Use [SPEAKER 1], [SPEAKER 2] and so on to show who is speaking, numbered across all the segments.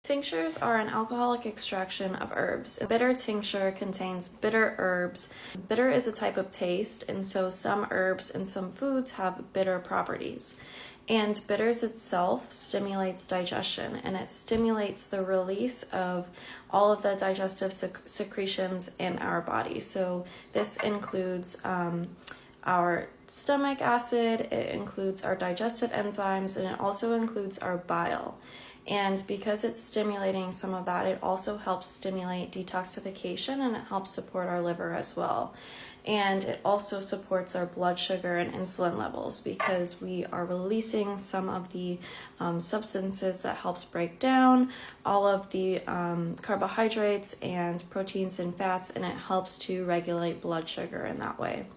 [SPEAKER 1] Tinctures are an alcoholic extraction of herbs. A bitter tincture contains bitter herbs. Bitter is a type of taste, and so some herbs and some foods have bitter properties. And bitters itself stimulates digestion, and it stimulates the release of all of the digestive secretions in our body. So this includes our stomach acid, it includes our digestive enzymes, and it also includes our bile. And because it's stimulating some of that, it also helps stimulate detoxification, and it helps support our liver as well. And it also supports our blood sugar and insulin levels because we are releasing some of the substances that helps break down all of the carbohydrates and proteins and fats, and it helps to regulate blood sugar in that way.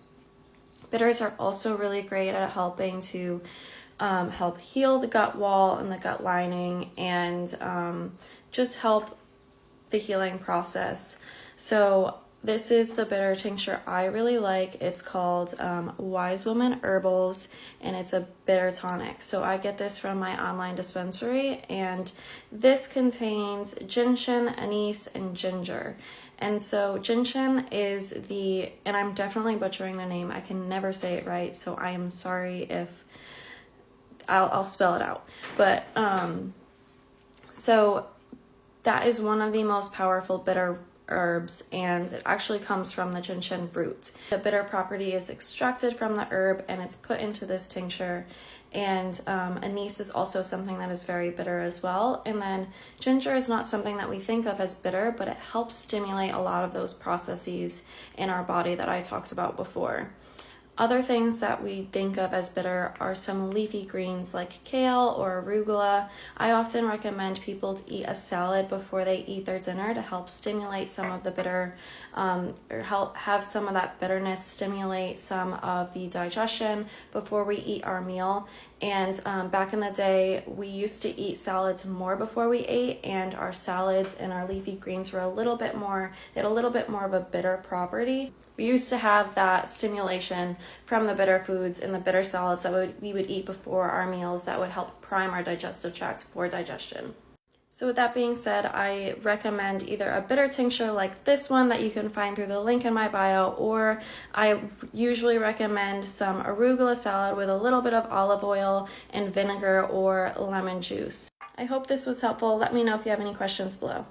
[SPEAKER 1] Bitters are also really great at helping to help heal the gut wall and the gut lining, and just help the healing process. So this is the bitter tincture I really like. It's called Wise Woman Herbals, and it's a bitter tonic. So I get this from my online dispensary, and this contains gentian, anise, and ginger. And so gentian is and I'm definitely butchering the name. I can never say it right, so I am sorry if I'll spell it out. But so that is one of the most powerful bitter herbs, and it actually comes from the gentian root. The bitter property is extracted from the herb and it's put into this tincture. And anise is also something that is very bitter as well. And then ginger is not something that we think of as bitter, but it helps stimulate a lot of those processes in our body that I talked about before. Other things that we think of as bitter are some leafy greens like kale or arugula. I often recommend people to eat a salad before they eat their dinner to help stimulate some of the bitter, or help have some of that bitterness stimulate some of the digestion before we eat our meal. And back in the day, we used to eat salads more before we ate, and our salads and our leafy greens were they had a little bit more of a bitter property. We used to have that stimulation from the bitter foods and the bitter salads that we would eat before our meals that would help prime our digestive tract for digestion. So with that being said, I recommend either a bitter tincture like this one that you can find through the link in my bio, or I usually recommend some arugula salad with a little bit of olive oil and vinegar or lemon juice. I hope this was helpful. Let me know if you have any questions below.